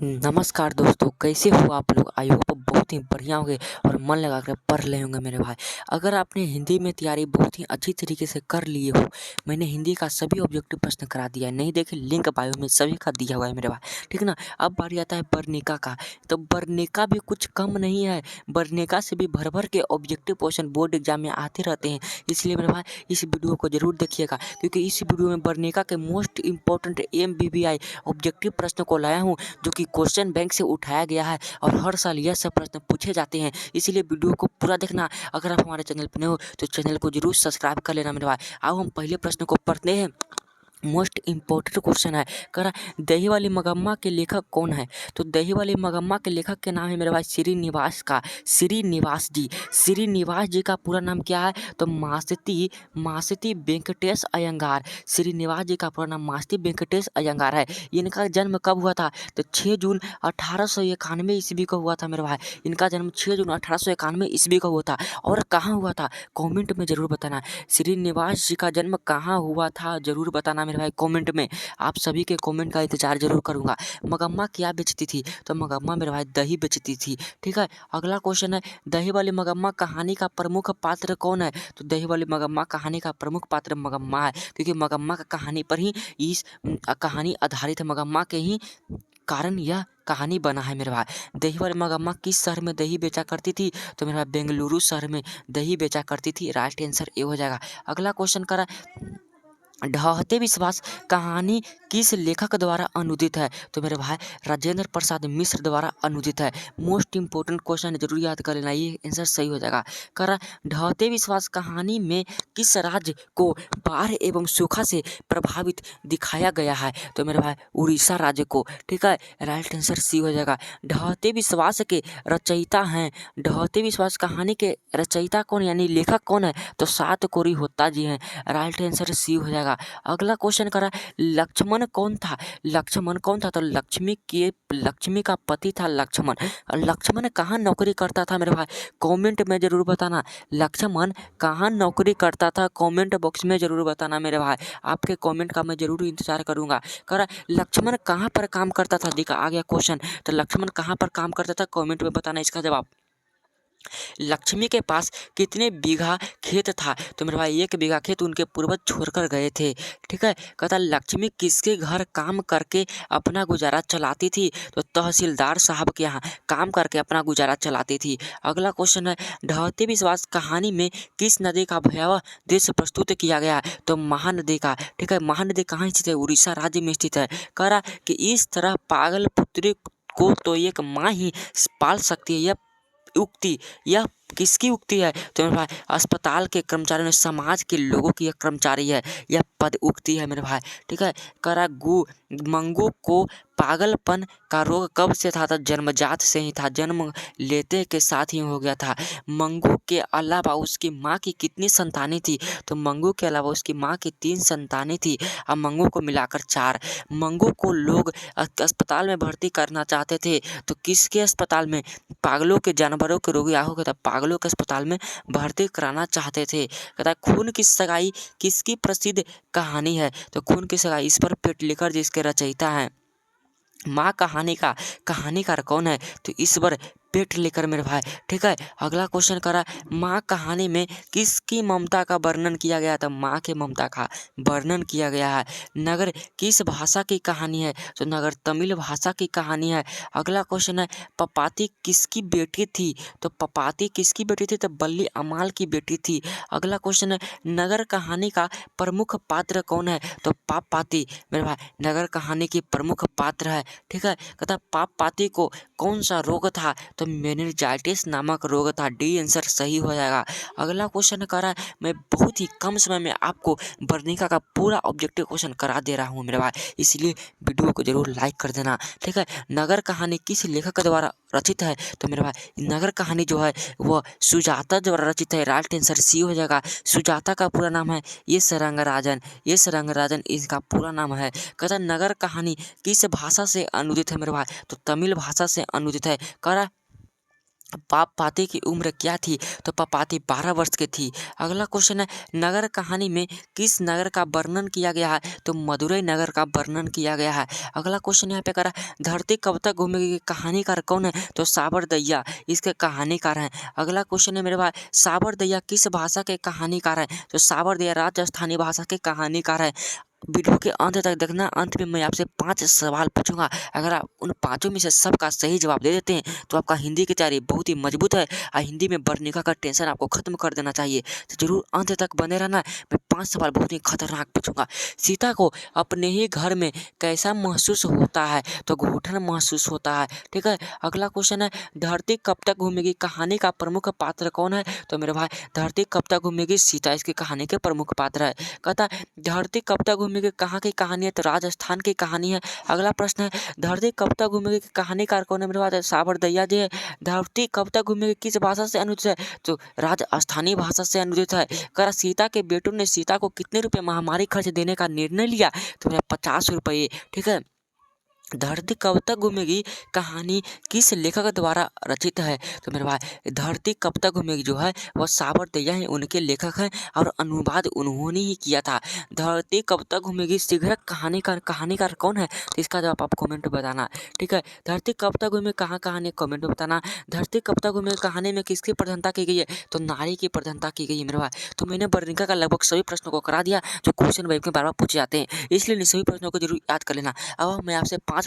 नमस्कार दोस्तों, कैसे हो आप लोग। आई होप बहुत ही बढ़िया होंगे और मन लगा कर पढ़ रहे होंगे मेरे भाई। अगर आपने हिंदी में तैयारी बहुत ही अच्छी तरीके से कर लिए हो, मैंने हिंदी का सभी ऑब्जेक्टिव प्रश्न करा दिया है। नहीं देखे लिंक बायो में सभी का दिया हुआ है मेरे भाई, ठीक ना। अब बारी आता है वर्णिका का। तो वर्णिका भी कुछ कम नहीं है, वर्णिका से भी भर भर के ऑब्जेक्टिव क्वेश्चन बोर्ड एग्जाम में आते रहते हैं। इसलिए मेरे भाई इस वीडियो को जरूर देखिएगा, क्योंकि इस वीडियो में वर्णिका के मोस्ट इंपॉर्टेंट MBBI ऑब्जेक्टिव प्रश्न को लाया हूँ, जो कि क्वेश्चन बैंक से उठाया गया है और हर साल यह सब प्रश्न पूछे जाते हैं। इसीलिए वीडियो को पूरा देखना। अगर आप हमारे चैनल पर नए हो तो चैनल को जरूर सब्सक्राइब कर लेना मेरे भाई। आओ हम पहले प्रश्न को पढ़ते हैं। मोस्ट इम्पोर्टेंट क्वेश्चन है, करा दही वाली मगम्मा के लेखक कौन है। तो दही वाली मगम्मा के लेखक के नाम है मेरे भाई श्रीनिवास का, श्रीनिवास जी। श्रीनिवास जी का पूरा नाम क्या है, तो मासती वेंकटेश अयंगार। श्रीनिवास जी का पूरा नाम मासती वेंकटेश अयंगार है। इनका जन्म कब हुआ था, तो 6 जून 1891 ईस्वी को हुआ था मेरे भाई। इनका जन्म 6 जून 1891 ईस्वी को हुआ था। और कहाँ हुआ था, कमेंट में जरूर बताना। श्रीनिवास जी का जन्म कहाँ हुआ था, जरूर बताना मेरे भाई कमेंट में। आप सभी के कमेंट का इंतजार जरूर करूंगा। मगम्मा क्या बेचती थी, तो मगम्मा मेरे भाई दही बेचती थी, ठीक है। अगला क्वेश्चन है, दही वाली मगम्मा कहानी का प्रमुख पात्र कौन है। तो दही वाली मगम्मा कहानी का प्रमुख पात्र मगम्मा है, क्योंकि मगम्मा का कहानी पर ही इस कहानी आधारित है। मगम्मा के ही कारण यह कहानी बना है मेरे भाई। दही वाली मगम्मा किस शहर में दही बेचा करती थी, तो मेरे भाई बेंगलुरु शहर में दही बेचा करती थी। राइट आंसर ए हो जाएगा। अगला क्वेश्चन करा, ढहते विश्वास कहानी किस लेखक द्वारा अनुदित है, तो मेरे भाई राजेंद्र प्रसाद मिश्र द्वारा अनुदित है। मोस्ट इंपोर्टेंट क्वेश्चन जरूर याद कर लेना, ये आंसर सही हो जाएगा। करा ढहते विश्वास कहानी में किस राज्य को बाढ़ एवं सूखा से प्रभावित दिखाया गया है, तो मेरे भाई उड़ीसा राज्य को, ठीक है। राइट आंसर सी हो जाएगा। ढहते विश्वास के रचयिता हैं, ढहते विश्वास कहानी के रचयिता कौन यानी लेखक कौन है, तो सातकोरी होता जी हैं। राइट आंसर सी हो जाएगा। अगला क्वेश्चन करा, लक्ष्मण कौन था, लक्ष्मण कौन था, तो लक्ष्मी का पति था लक्ष्मण। लक्ष्मण कहाँ नौकरी करता था मेरे भाई, कमेंट में जरूर बताना। लक्ष्मण कहाँ नौकरी करता था, कमेंट बॉक्स में जरूर बताना मेरे भाई। आपके कमेंट का मैं जरूर इंतजार करूंगा। करा लक्ष्मण कहाँ पर काम करता था, देखा आ गया क्वेश्चन। तो लक्ष्मण कहाँ पर काम करता था, कमेंट में बताना इसका जवाब। लक्ष्मी के पास कितने बीघा खेत था, तो मेरे भाई 1 बीघा खेत उनके पूर्वज छोड़कर गए थे, ठीक है। कहता लक्ष्मी किसके घर काम करके अपना गुजारा चलाती थी, तो तहसीलदार साहब के यहाँ काम करके अपना गुजारा चलाती थी। अगला क्वेश्चन है, ढहते विश्वास कहानी में किस नदी का भयावह दृश्य प्रस्तुत किया गया है, तो महानदी का, ठीक है। महानदी कहाँ स्थित है, उड़ीसा राज्य में स्थित है। कह रहा कि इस तरह पागल पुत्री को तो एक माँ ही पाल सकती है। यह किसकी उक्ति है, तो मेरे भाई अस्पताल के कर्मचारियों ने, समाज के लोगों की यह कर्मचारी है, यह पद उक्ति है मेरे भाई, ठीक है। करा मंगू को पागलपन का रोग कब से था, तो जन्मजात से ही था, जन्म लेते के साथ ही हो गया था। मंगू के अलावा उसकी माँ की कितनी संतानें थी, तो मंगू के अलावा उसकी माँ की 3 संतानें थी और मंगू को मिलाकर 4। मंगू को लोग अस्पताल में भर्ती करना चाहते थे, तो किसके अस्पताल में, पागलों के, जानवरों के रोगी आहो कहता पागलों के अस्पताल में भर्ती कराना चाहते थे। कहता खून की सगाई किसकी प्रसिद्ध कहानी है, तो खून की सगाई ईश्वर पेटलिकर जिसके रचयिता हैं। माँ कहानीकार कौन है, तो ईश्वर पेटलिकर मेरे भाई, ठीक है। अगला क्वेश्चन करा, माँ कहानी में किसकी ममता का वर्णन किया गया था, माँ के ममता का वर्णन किया गया है। नगर किस भाषा की कहानी है, तो नगर तमिल भाषा की कहानी है। अगला क्वेश्चन है, पपाती किसकी बेटी थी, तो पपाती किसकी बेटी थी, तो बल्ली अमाल की बेटी थी। अगला क्वेश्चन है, नगर कहानी का प्रमुख पात्र कौन है, तो पापपाती मेरे भाई नगर कहानी की प्रमुख पात्र है, ठीक है। कहता पापपाती को कौन सा रोग था, तो मेनिंजाइटिस नामक रोग था। डी आंसर सही हो जाएगा। अगला क्वेश्चन करा, मैं बहुत ही कम समय में आपको वर्णिका का पूरा ऑब्जेक्टिव क्वेश्चन करा दे रहा हूँ मेरे भाई, इसलिए वीडियो को जरूर लाइक कर देना, ठीक है। नगर कहानी किस लेखक द्वारा रचित है, तो मेरे भाई नगर कहानी जो है वह सुजाता द्वारा रचित है। राइट आंसर सी हो जाएगा। सुजाता का पूरा नाम है एस रंगराजन, इसका पूरा नाम है। कहता नगर कहानी किस भाषा से अनुदित है मेरे भाई, तो तमिल भाषा से अनुदित है। करा पापा की उम्र क्या थी? तो पापाती 12 वर्ष की थी। अगला क्वेश्चन है, नगर कहानी में किस नगर का वर्णन किया गया है? तो मदुरई नगर का वर्णन किया गया है। अगला क्वेश्चन यहाँ पे करा, धरती कब तक घूमेगी कहानीकार कौन है? तो साबर दहिया इसके कहानीकार हैं। अगला क्वेश्चन है मेरे भाई, साबर दहिया किस भाषा के कहानीकार हैं? तो साबर दहिया राजस्थानी भाषा के कहानीकार है। वीडियो के अंत तक देखना, अंत में मैं आपसे 5 सवाल पूछूंगा। अगर आप उन पाँचों में से सबका सही जवाब दे देते हैं तो आपका हिंदी की तैयारी बहुत ही मजबूत है और हिंदी में वर्णिका का टेंशन आपको खत्म कर देना चाहिए। तो जरूर अंत तक बने रहना। मैं 5 सवाल बहुत ही खतरनाक पूछूंगा। सीता को अपने ही घर में कैसा महसूस होता है? तो घुटन महसूस होता है। ठीक है। अगला क्वेश्चन है, धरती कब तक घूमेगी कहानी का प्रमुख पात्र कौन है? तो मेरे भाई धरती कब तक घूमेगी सीता इसकी कहानी के प्रमुख पात्र है। कहता है धरती कब तक घूमेगी कहाँ की कहानी है? तो राजस्थान की कहानी है। अगला प्रश्न है, धरती कब तक घूमेगी कहानीकार कौन है? मेरे पास साबर दहिया जी है। धरती कब तक घूमेगी किस भाषा से अनुदित है? तो राजस्थानी भाषा से अनुदित है। करा सीता के बेटों ने सीता को कितने रुपए महामारी खर्च देने का निर्णय लिया? तो मेरा 50 रुपये। ठीक है। धरती कब तक घूमेगी कहानी किस लेखक द्वारा रचित है? तो मेरे भाई धरती कब तक घूमेगी जो है वह साबर दहिया है, उनके लेखक हैं और अनुवाद उन्होंने ही किया था। धरती कब तक घूमेगी शीघ्र कहानीकार कौन है? तो इसका जवाब आप कमेंट में बताना। ठीक है। धरती कब तक घूमेगी कहाँ कहानी कमेंट में बताना। धरती कब तक घूमेगी कहानी में किसकी प्रधानता की गई है? तो नारी की प्रधानता की गई है मेरे भाई। तो मैंने वर्णिका का लगभग सभी प्रश्नों को करा दिया जो क्वेश्चन वेब में बार बार पूछे जाते हैं, इसलिए इन सभी प्रश्नों को जरूर याद कर लेना। अब मैं आपसे 5